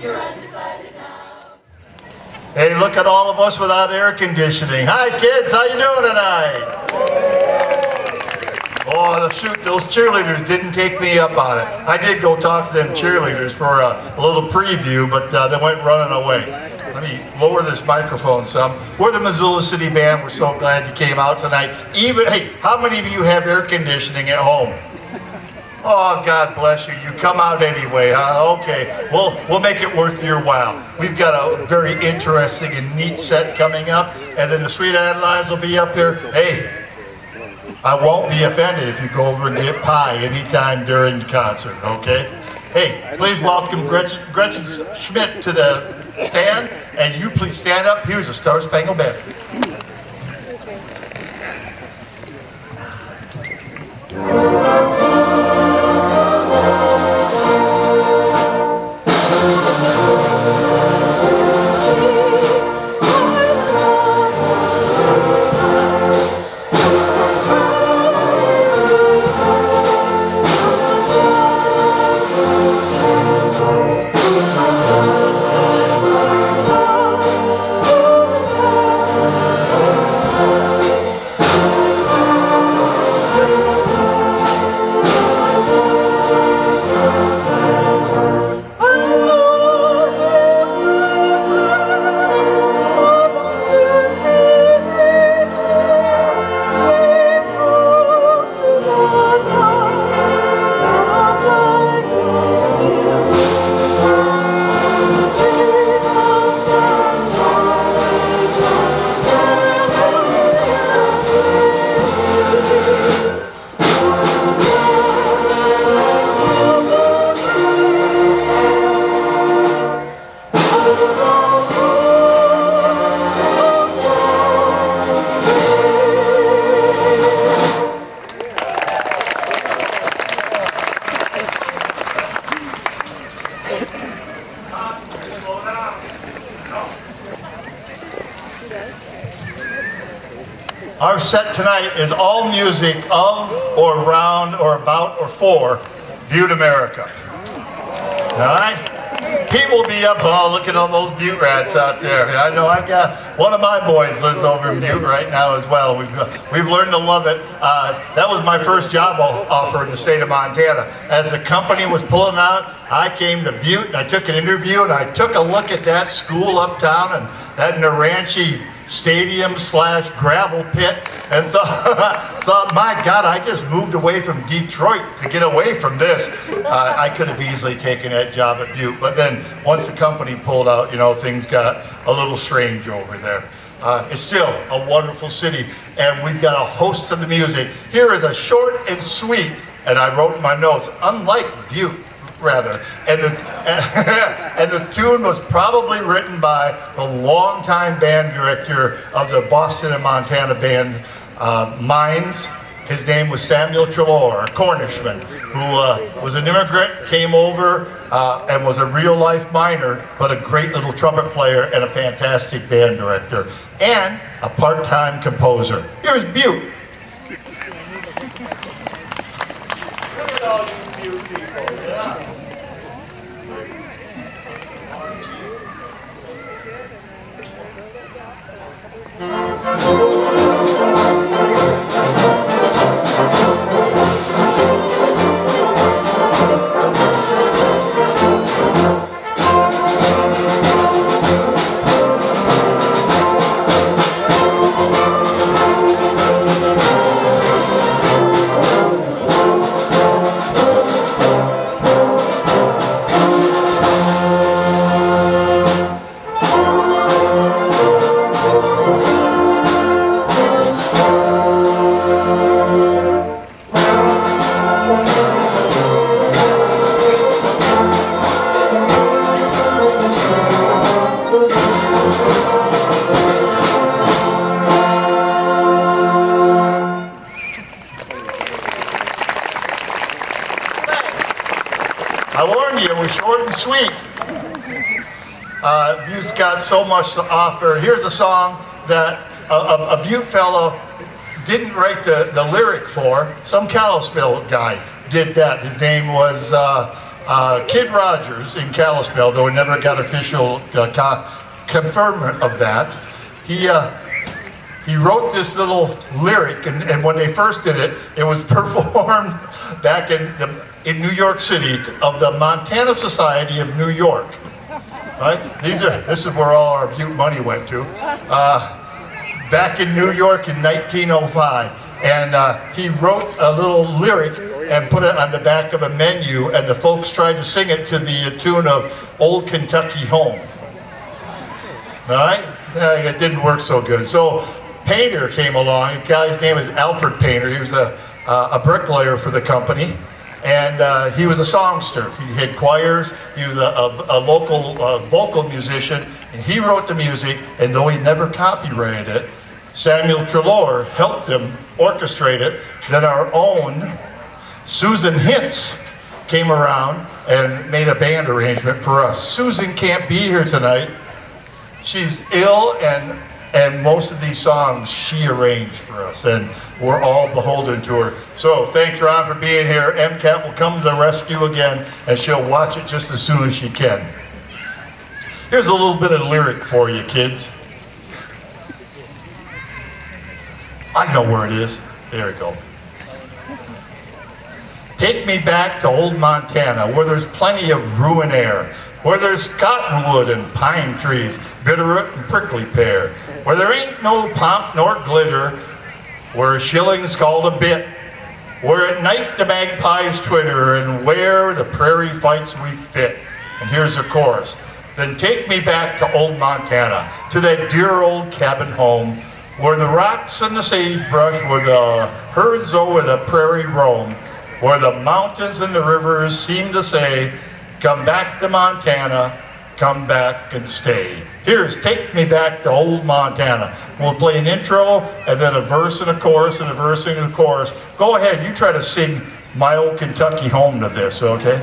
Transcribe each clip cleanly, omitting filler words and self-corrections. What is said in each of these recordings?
Hey, look at all of us without air conditioning. Hi kids, how you doing tonight? Oh, shoot, those cheerleaders didn't take me up on it. I did go talk to them cheerleaders for a little preview, but they went running away. Let me lower this microphone some. We're the Missoula City Band. We're so glad you came out tonight. Hey, how many of you have air conditioning at home? Oh, God bless you. You come out anyway, huh? Okay. We'll make it worth your while. We've got a very interesting and neat set coming up, and then the Sweet Adelines will be up here. Hey, I won't be offended if you go over and get pie anytime during the concert, okay? Hey, please welcome Gretchen Schmidt to the stand, and you please stand up. Here's a Star Spangled Banner. Our set tonight is all music of, or around, or about, or for Butte, America. All right? Pete will be up. Oh, look at all those Butte rats out there. I know I've got one of my boys lives over in Butte right now as well. We've learned to love it. That was my first job offer in the state of Montana. As the company was pulling out, I came to Butte and I took an interview and I took a look at that school uptown and that Naranchi stadium / gravel pit and thought, my God, I just moved away from Detroit to get away from this. I could have easily taken that job at Butte, but then once the company pulled out, you know, things got a little strange over there. It's still a wonderful city, and we've got a host of the music. Here is a short and sweet, and I wrote in my notes, unlike Butte, rather. And the tune was probably written by the longtime band director of the Boston and Montana band Mines. His name was Samuel Trelaw, a Cornishman, who was an immigrant, came over and was a real-life miner, but a great little trumpet player and a fantastic band director, and a part-time composer. Here's Butte. Look at all you Butte people, yeah. I warned you, it was short and sweet. Butte's got so much to offer. Here's a song that a Butte fellow didn't write the lyric for. Some Kalispell guy did that. His name was Kid Rogers in Kalispell, though he never got official confirmation of that, he wrote this little lyric, and when they first did it, it was performed back in New York City of the Montana Society of New York. Right? This is where all our Butte money went to. Back in New York in 1905, and he wrote a little lyric and put it on the back of a menu, and the folks tried to sing it to the tune of Old Kentucky Home. All right? It didn't work so good. So Painter came along. The guy's name is Alfred Painter. He was a bricklayer for the company, and he was a songster. He had choirs. He was a local vocal musician, and he wrote the music, and though he never copyrighted it, Samuel Trelaw helped him orchestrate it. Then our own Susan Hintz came around and made a band arrangement for us. Susan can't be here tonight. She's ill, and most of these songs she arranged for us, and we're all beholden to her. So thanks, Ron, for being here. MCAT will come to the rescue again, and she'll watch it just as soon as she can. Here's a little bit of lyric for you, kids. I know where it is. There we go. Take me back to old Montana, where there's plenty of ruin air, where there's cottonwood and pine trees, bitterroot and prickly pear, where there ain't no pomp nor glitter, where a shilling's called a bit, where at night the magpies twitter, and where the prairie fights we fit. And here's the chorus. Then take me back to old Montana, to that dear old cabin home, where the rocks and the sagebrush, where the herds over the prairie roam, where the mountains and the rivers seem to say, come back to Montana, come back and stay. Here's Take Me Back to Old Montana. We'll play an intro, and then a verse and a chorus, and a verse and a chorus. Go ahead, you try to sing My Old Kentucky Home to this, okay?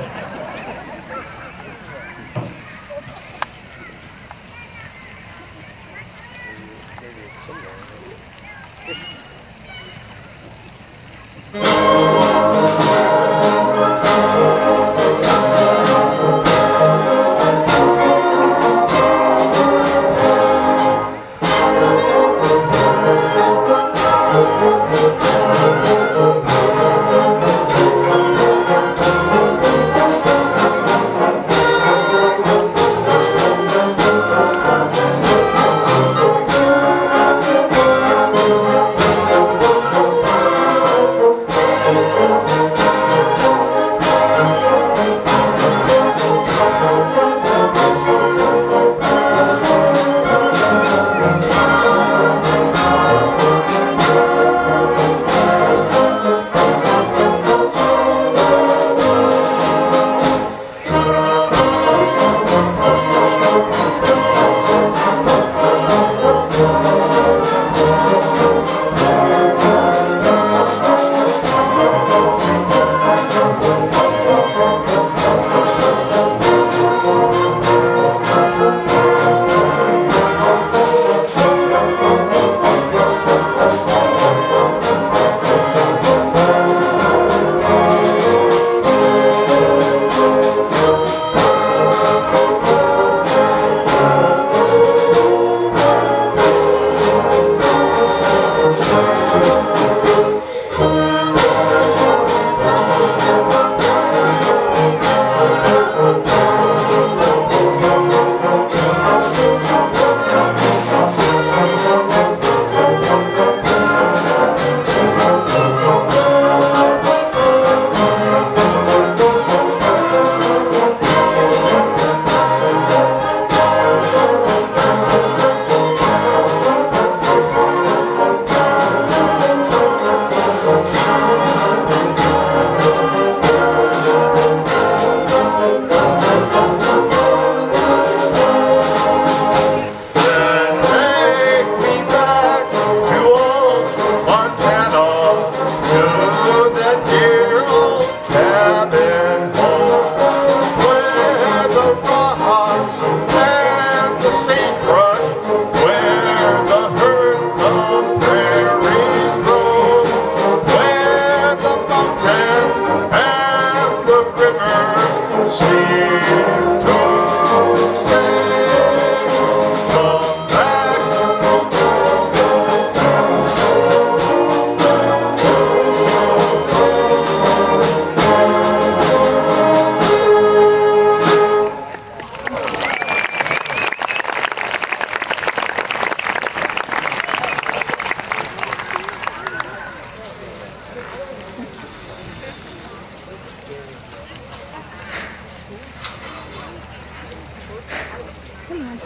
Come on.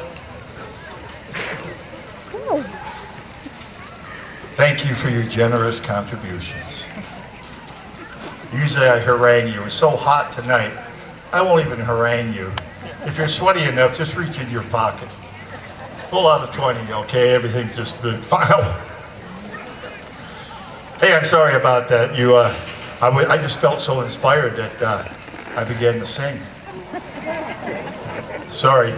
Go. Thank you for your generous contributions. Usually I harangue you. It's so hot tonight, I won't even harangue you. If you're sweaty enough, just reach in your pocket. Pull out a 20, okay? Everything's just been filed. Hey, I'm sorry about that. I just felt so inspired that I began to sing. Sorry.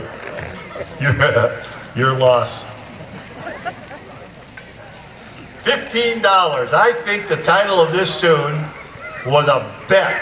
Your loss. $15. I think the title of this tune was a bet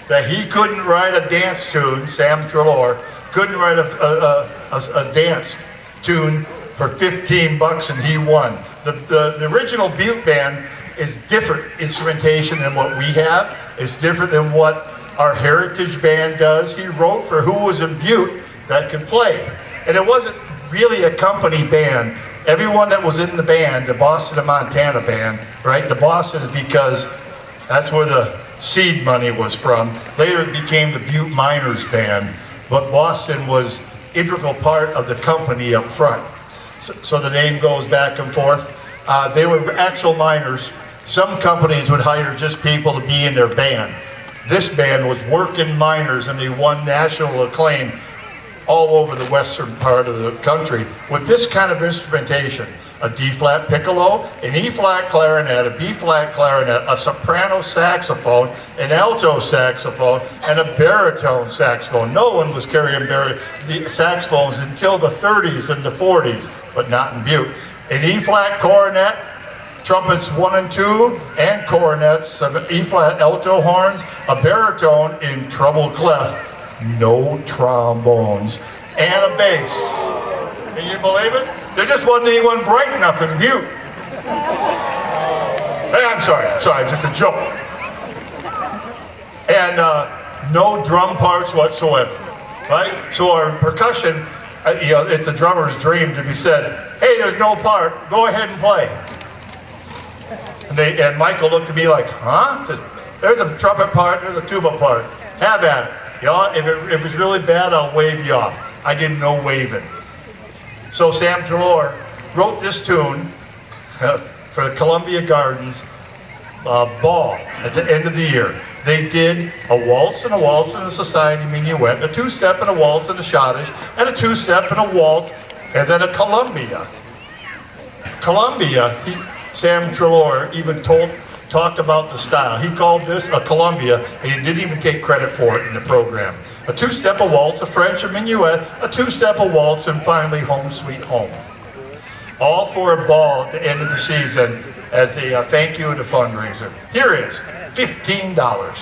that he couldn't write a dance tune, Sam Trelaw, couldn't write a dance tune for 15 bucks, and he won. The original Butte Band is different instrumentation than what we have. It's different than what our Heritage Band does. He wrote for who was in Butte that could play. And it wasn't really a company band. Everyone that was in the band, the Boston and Montana band, right? The Boston is because that's where the seed money was from. Later it became the Butte Miners Band, but Boston was integral part of the company up front. So the name goes back and forth. They were actual miners. Some companies would hire just people to be in their band. This band was working miners, and they won national acclaim all over the western part of the country with this kind of instrumentation: a D-flat piccolo, an E-flat clarinet, a B-flat clarinet, a soprano saxophone, an alto saxophone, and a baritone saxophone. No one was carrying the saxophones until the 30s and the 40s, but not in Butte. An E-flat cornet, trumpets 1 and 2, and cornets, E-flat alto horns, a baritone in treble clef, no trombones, and a bass. Can you believe it? There just wasn't anyone bright enough in Butte. Hey, I'm sorry, just a joke. And no drum parts whatsoever, right? So our percussion, it's a drummer's dream to be said, hey, there's no part, go ahead and play. And Michael looked at me like, huh? Said, there's a trumpet part, there's a tuba part, have at it. If it's really bad, I'll wave you off. I didn't know waving. So Sam Trelaw wrote this tune for the Columbia Gardens ball at the end of the year. They did a waltz and a society minuet, a two-step and a waltz and a schottische, and a two-step and a waltz, and then a Columbia. Sam Trelaw even talked about the style. He called this a Columbia, and he didn't even take credit for it in the program. A two-step, a waltz, a French, a minuet, a two-step, a waltz, and finally Home Sweet Home. All for a ball at the end of the season as a thank you and a fundraiser. Here is $15.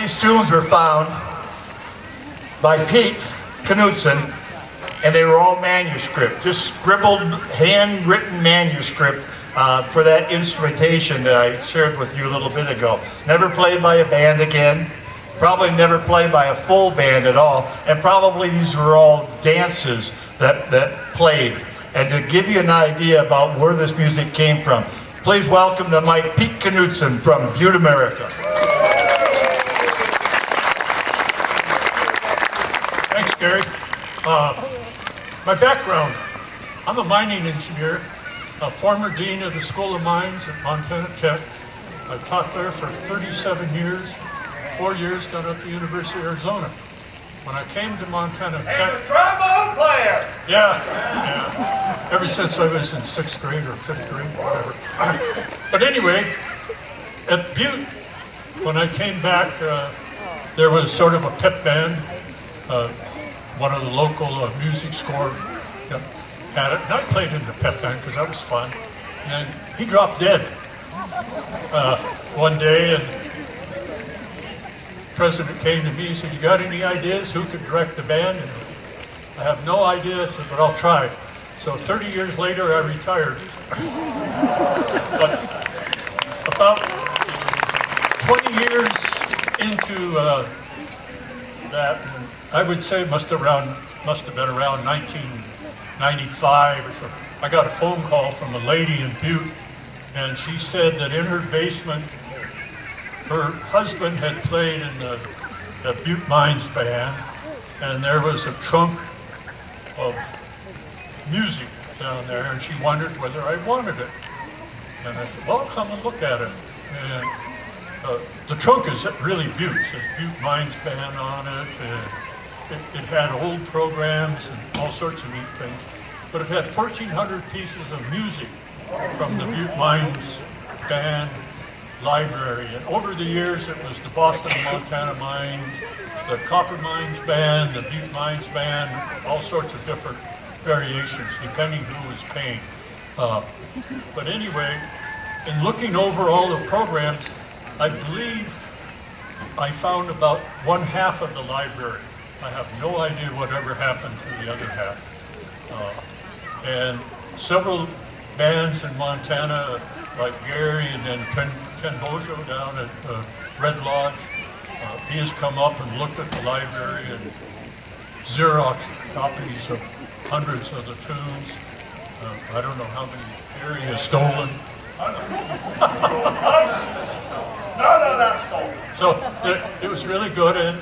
these tunes were found by Pete Knudsen, and they were all manuscript, just scribbled, handwritten manuscript for that instrumentation that I shared with you a little bit ago. Never played by a band again, probably never played by a full band at all, and probably these were all dances that played. And to give you an idea about where this music came from, please welcome to Mike Pete Knudsen from Butte, America. Thanks, Gary. My background, I'm a mining engineer, a former dean of the School of Mines at Montana Tech. I've taught there for 37 years, 4 years down at the University of Arizona. When I came to Montana Tech... And a trombone player! Yeah. Ever since I was in 6th grade or 5th grade, whatever. But anyway, at Butte, when I came back, there was sort of a pep band. One of the local music score had it, and I played in the pep band because that was fun. And then he dropped dead one day, and the president came to me and said, "You got any ideas who could direct the band?" And I have no idea, I said, but I'll try. So 30 years later, I retired. But about 20 years into that, I would say must have been around 1995 or so. I got a phone call from a lady in Butte, and she said that in her basement, her husband had played in the Butte Mines band, and there was a trunk of music down there, and she wondered whether I wanted it. And I said, well, come and look at it. And the trunk is really Butte. It says Butte Mines Band on it. It had old programs and all sorts of neat things. But it had 1,400 pieces of music from the Butte Mines Band library. And over the years, it was the Boston and Montana Mines, the Copper Mines Band, the Butte Mines Band, all sorts of different variations, depending who was paying. But anyway, in looking over all the programs, I believe I found about one half of the library. I have no idea whatever happened to the other half. And several bands in Montana, like Gary and then Ken Bojo down at Red Lodge, he has come up and looked at the library and Xerox copies of hundreds of the tunes. I don't know how many Gary has stolen. None of that stolen. So it was really good, and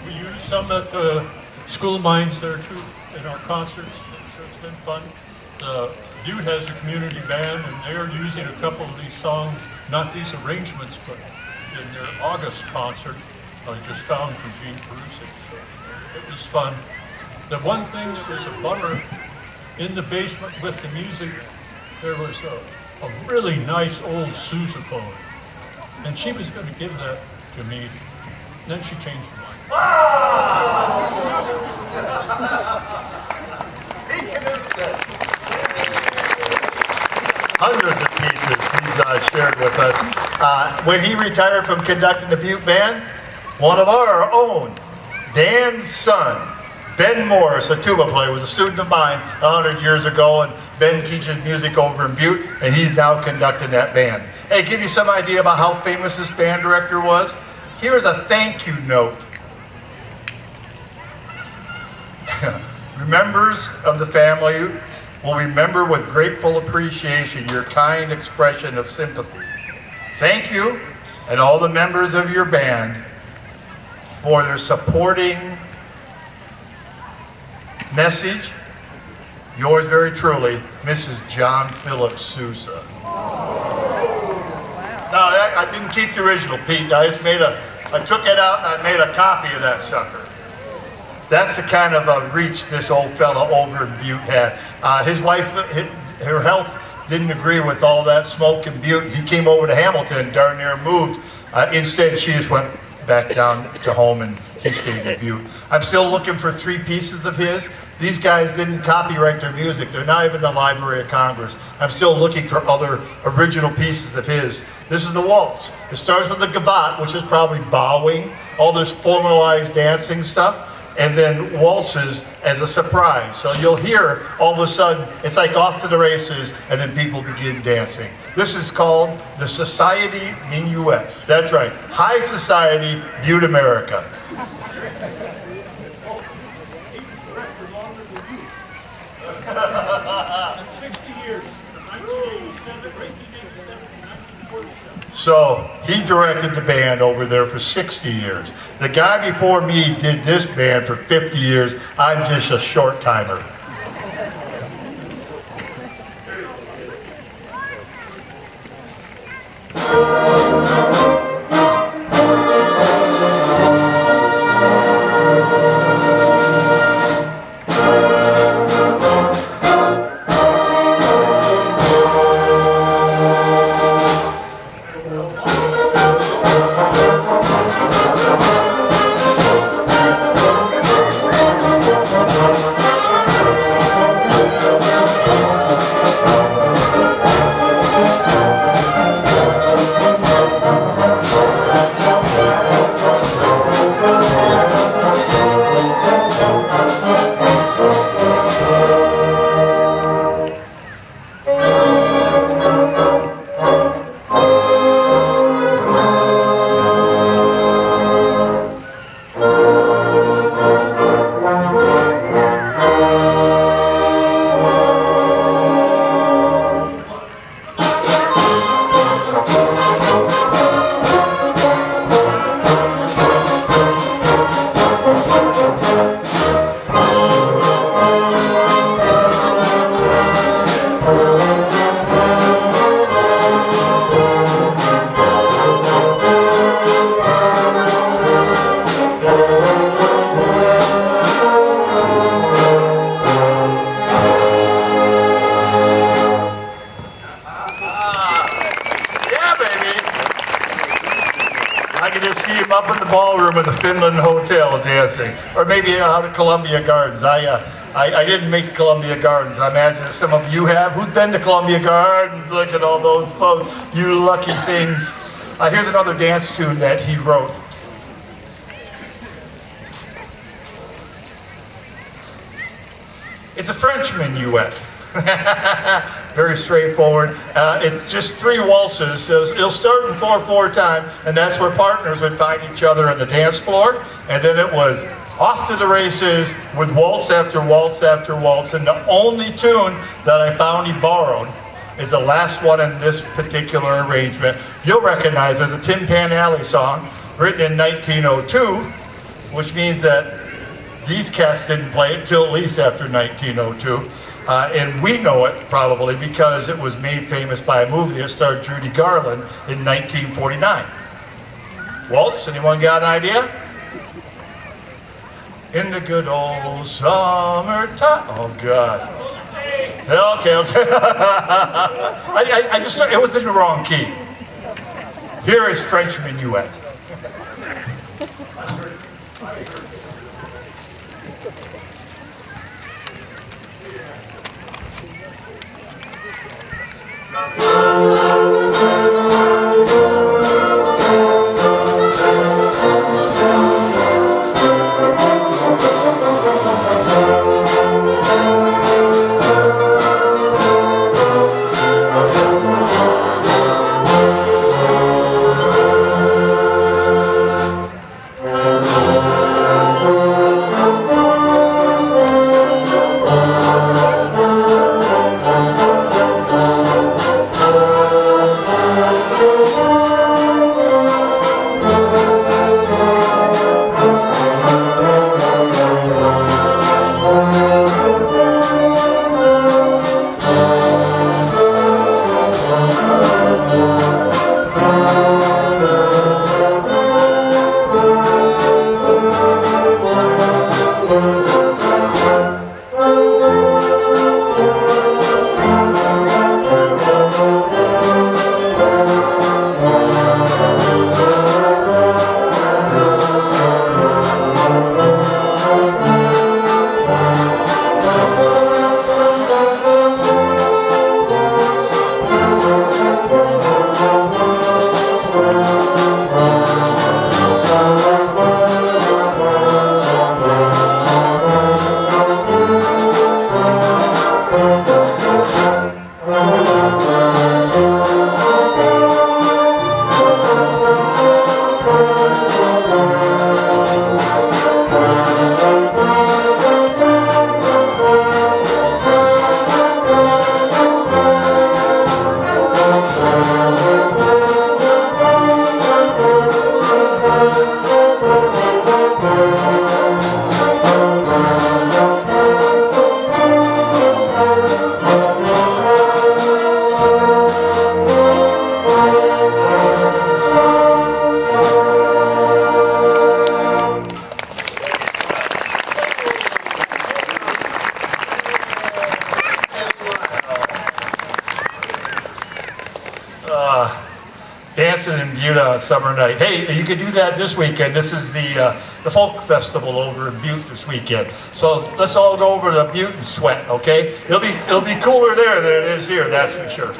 we used some at the School of Mines there too in our concerts. So it's been fun. Butte has a community band, and they're using a couple of these songs, not these arrangements, but in their August concert. I just found from Gene Perusic. So it was fun. The one thing that was a bummer in the basement with the music, there was a really nice old sousaphone, and she was going to give that to me. Then she changed her mind. Hundreds of pieces he's shared with us. When he retired from conducting the Butte Band, one of our own, Dan's son, Ben Morris, a tuba player, was a student of mine 100 years ago, and Ben teaches music over in Butte, and he's now conducting that band. Hey, give you some idea about how famous this band director was? Here's a thank you note. Members of the family will remember with grateful appreciation your kind expression of sympathy. Thank you, and all the members of your band, for their supporting message. Yours very truly, Mrs. John Philip Sousa. Now, I didn't keep the original, Pete. I took it out and I made a copy of that sucker. That's the kind of reach this old fella over in Butte had. His wife, her health didn't agree with all that smoke in Butte. He came over to Hamilton, darn near moved. Instead, she just went back down to home and he stayed in Butte. I'm still looking for 3 pieces of his. These guys didn't copyright their music. They're not even in the Library of Congress. I'm still looking for other original pieces of his This is the waltz. It starts with the gavotte, which is probably bowing, all this formalized dancing stuff, and then waltzes as a surprise. So you'll hear all of a sudden, it's like off to the races, and then people begin dancing. This is called the Society Minuet. That's right, High Society Butte America. So he directed the band over there for 60 years. The guy before me did this band for 50 years. I'm just a short timer. Up in the ballroom of the Finland Hotel dancing, or maybe out at Columbia Gardens. I didn't make Columbia Gardens. I imagine some of you have. Who's been to Columbia Gardens? Look at all those folks, you lucky things. Here's another dance tune that he wrote. It's a French minuet. Very straightforward. It's just 3 waltzes. So it'll start in 4/4 time, and that's where partners would find each other on the dance floor. And then it was off to the races with waltz after waltz after waltz. And the only tune that I found he borrowed is the last one in this particular arrangement. You'll recognize as a Tin Pan Alley song written in 1902, which means that these cats didn't play it till at least after 1902. And we know it probably because it was made famous by a movie that starred Judy Garland in 1949. Waltz, anyone got an idea? In the good old summertime. Oh, God. Okay. I just, it was in the wrong key. Here is French Minuet. dancing in Butte on a summer night. Hey, you can do that this weekend. This is the folk festival over in Butte this weekend. So let's all go over to Butte and sweat, okay? It'll be cooler there than it is here, that's for sure.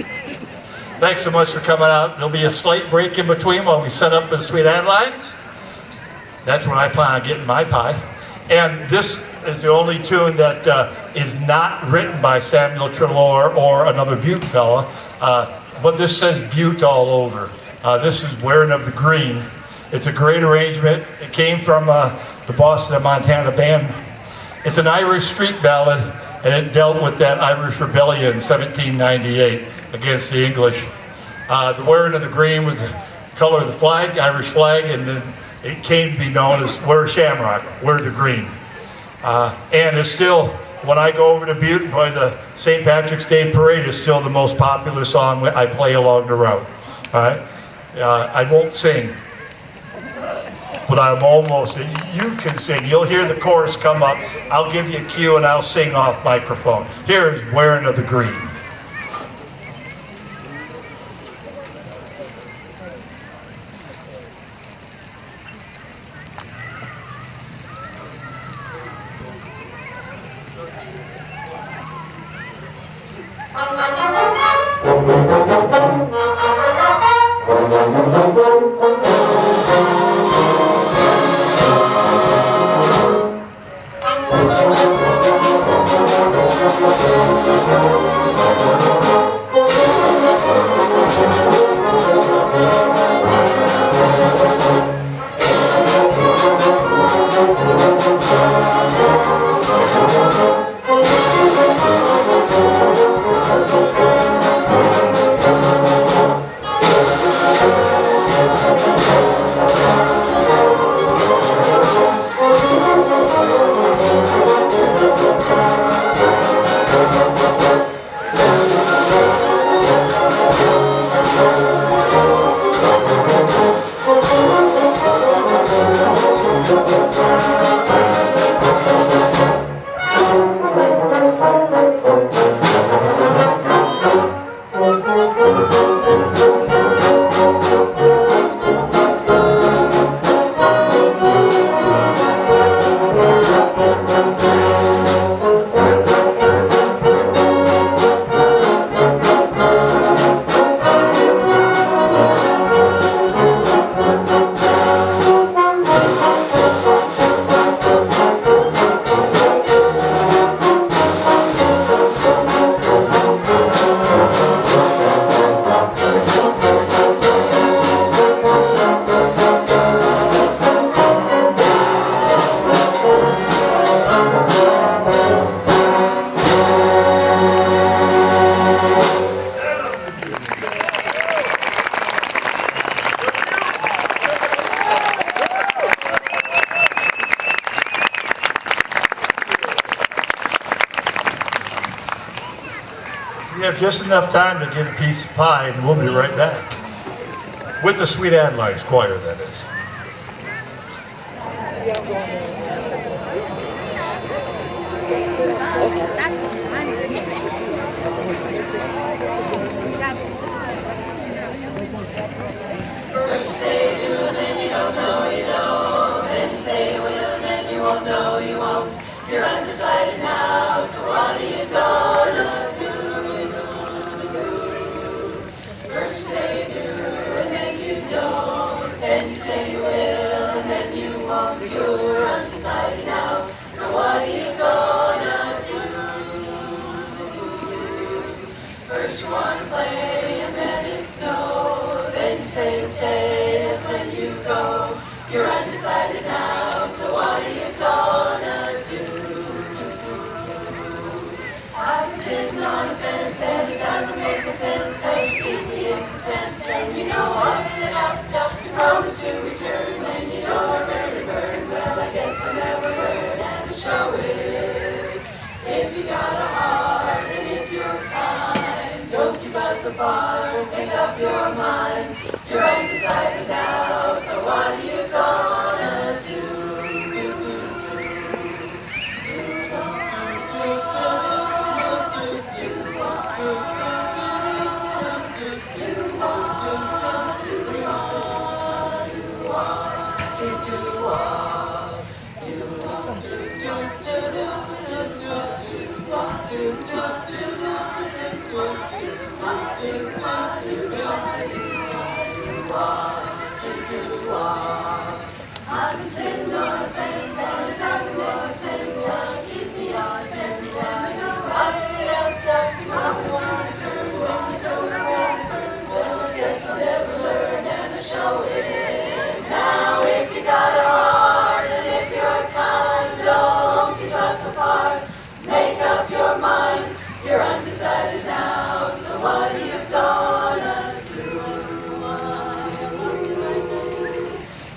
Thanks so much for coming out. There'll be a slight break in between while we set up for the Sweet Adelines. That's when I plan on getting my pie. And this is the only tune that is not written by Samuel Trelaw or another Butte fella, but this says Butte all over. This is Wearing of the Green. It's a great arrangement. It came from the Boston and Montana band. It's an Irish street ballad, and it dealt with that Irish rebellion in 1798 against the English. The Wearing of the Green was the color of the flag, the Irish flag, and then it came to be known as Wear Shamrock, Wear the Green. And it's still, when I go over to Butte and play the St. Patrick's Day Parade, it's still the most popular song I play along the route. All right? I won't sing, but I'm almost, you can sing. You'll hear the chorus come up. I'll give you a cue and I'll sing off microphone. Here's Wearing of the Green. We have just enough time to get a piece of pie, and we'll be right back. With the Sweet Adelines Choir, that is. First you say you do, and then you don't know you don't. Then you say you will, and then you won't know you won't. You're undecided now, so what are you gonna do? First you say you do, and then you don't. Then you say you will, and then you won't. You're undecided now, so what are you gonna do? First you wanna play, and then it's no. Then you say stay, and then you go. You're undecided now, so what are you gonna do? I've been sitting on a fence, and it doesn't make no sense, 'cause you keep me in suspense, and you know I've been up, you promised to return, and you know I rarely burn. Well, I guess I never learned, and to show it. If you got a heart, and if you're kind, don't keep us apart, make up your mind. You're undecided now, so what are you gonna do? I've been sitting on a fence and it doesn't make sense. Gotta keep me on sense. And you know up, you promise to return when you don't return. Well, I guess I'll never learn and I show it. Now if you got a heart and if you're kind, don't you got so far. Make up your mind, you're undecided now. So what are you gonna do?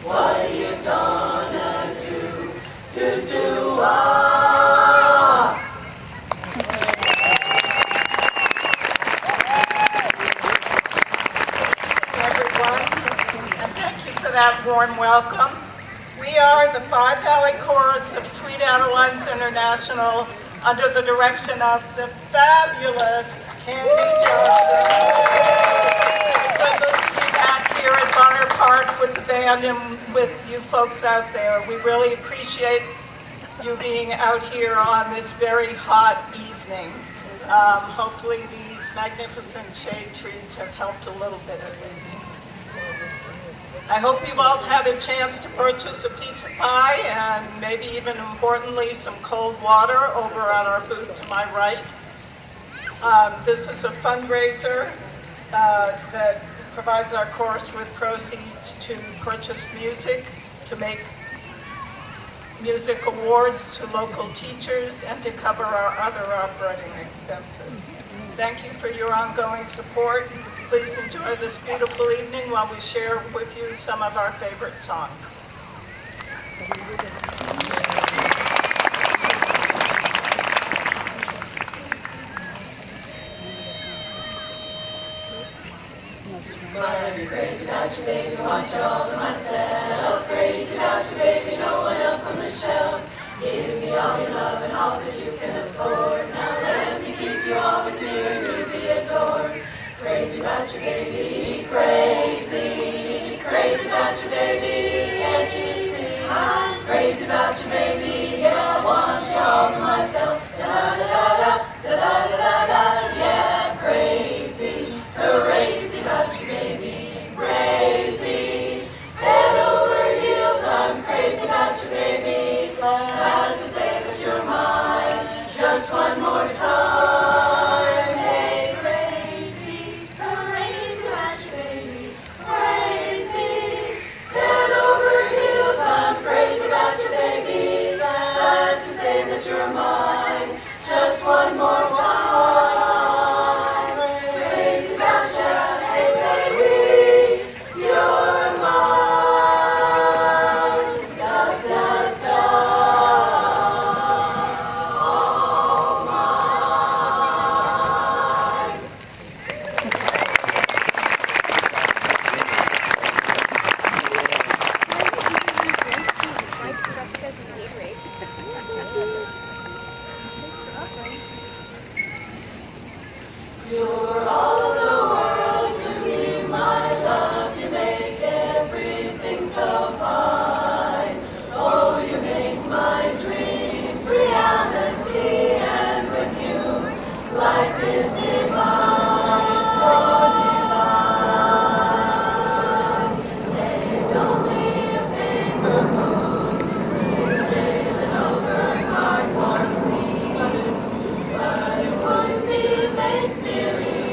What are you gonna do? Everyone, and thank you for that warm welcome. We are the Five Valley Chorus of Sweet Adelines International under the direction of the fabulous Candy Johnson. It's good to be back here at Bonner Park with the band and with you folks out there. We really appreciate you being out here on this very hot evening. Hopefully these magnificent shade trees have helped a little bit at least. I hope you've all had a chance to purchase a piece of pie and maybe even importantly some cold water over at our booth to my right. This is a fundraiser that provides our chorus with proceeds to purchase music, to make music awards to local teachers, and to cover our other operating expenses. Thank you for your ongoing support. Please enjoy this beautiful evening while we share with you some of our favorite songs. I'm crazy about you, baby, want you all to myself. Crazy about you, baby, no one else on the shelf. Give me all your love and all that you can afford. Now let me keep you always near and you be adored. Crazy about you, baby, crazy. Crazy about you, baby, can't you see? I'm crazy about you, baby, yeah, I want you all to myself. Da-da-da-da, da-da-da-da-da, yeah, crazy. Crazy about you, baby, crazy. Head over heels, I'm crazy about you, baby. Glad to say that you're mine, just one more time. Hey, crazy, crazy about you, baby, crazy. Head over heels, I'm crazy about you, baby. Glad to say that you're mine, just one more time. Crazy about you, hey baby, you're mine. Da da da, all mine. You're all the world to me, my love. You make everything so fine. Oh, you make my dreams reality, and with you, life is divine, so divine. It's only a paper moon, sailing over a smart warm sea, but it wouldn't be make believe.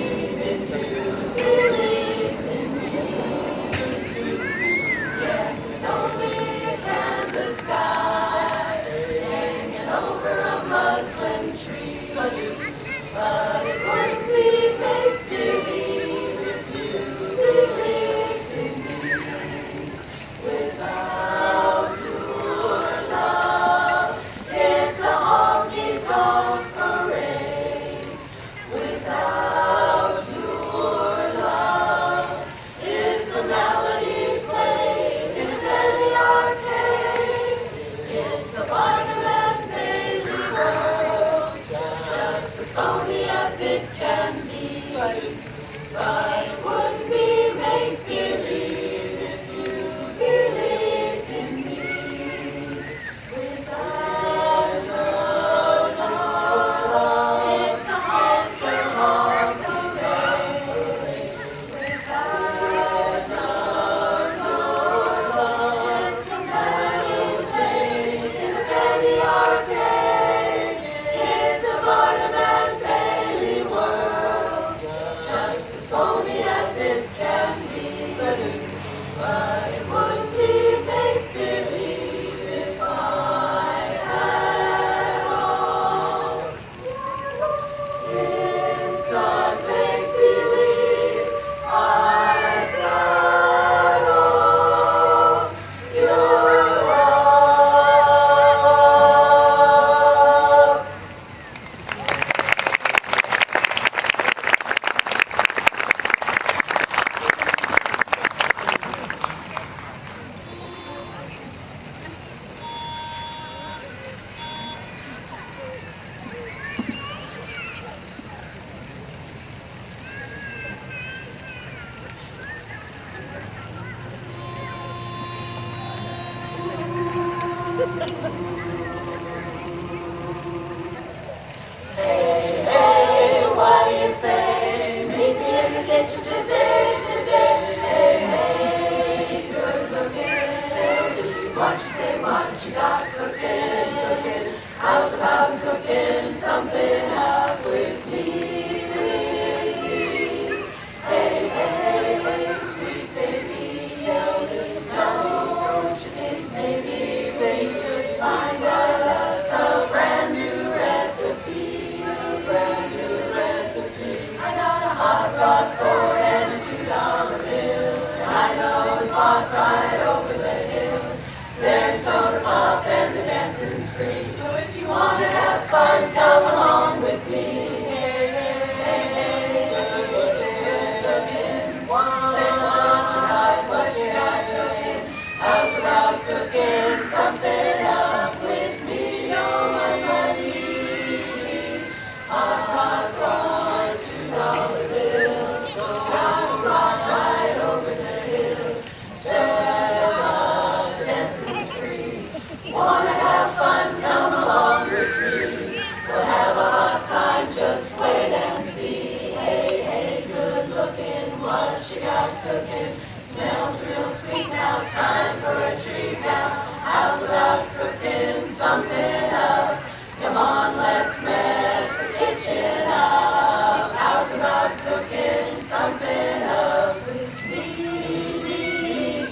cooking. Smells real sweet now, time for a treat now. How's about cooking something up? Come on, let's mess the kitchen up. How's about cooking something up with me?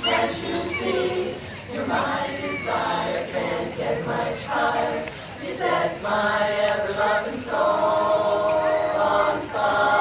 Can't you see? You're my desire, can't get much higher. You set my ever-loving soul on fire.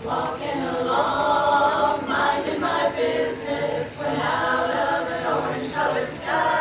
Walking along, minding my business, when out of an orange-colored sky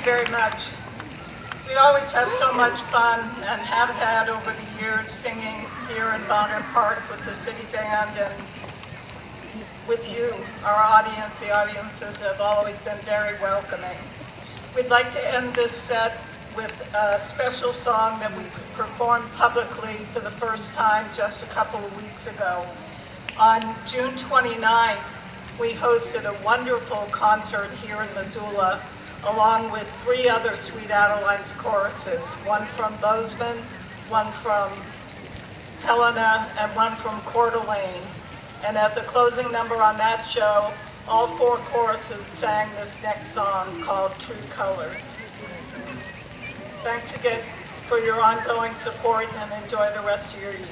very much. We always have so much fun and have had over the years singing here in Bonner Park with the city band and with you, our audience. The audiences have always been very welcoming. We'd like to end this set with a special song that we performed publicly for the first time just a couple of weeks ago. On June 29th, we hosted a wonderful concert here in Missoula, along with 3 other Sweet Adelines choruses, one from Bozeman, one from Helena, and one from Coeur d'Alene. And as a closing number on that show, all 4 choruses sang this next song called True Colors. Thanks again for your ongoing support and enjoy the rest of your evening.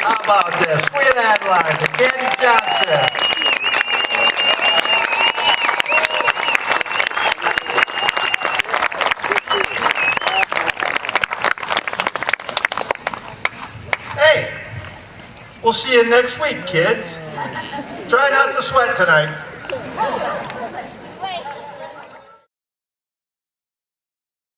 How about this? Sweet Adelines and Candy Johnson. Hey, we'll see you next week, kids. Try not to sweat tonight.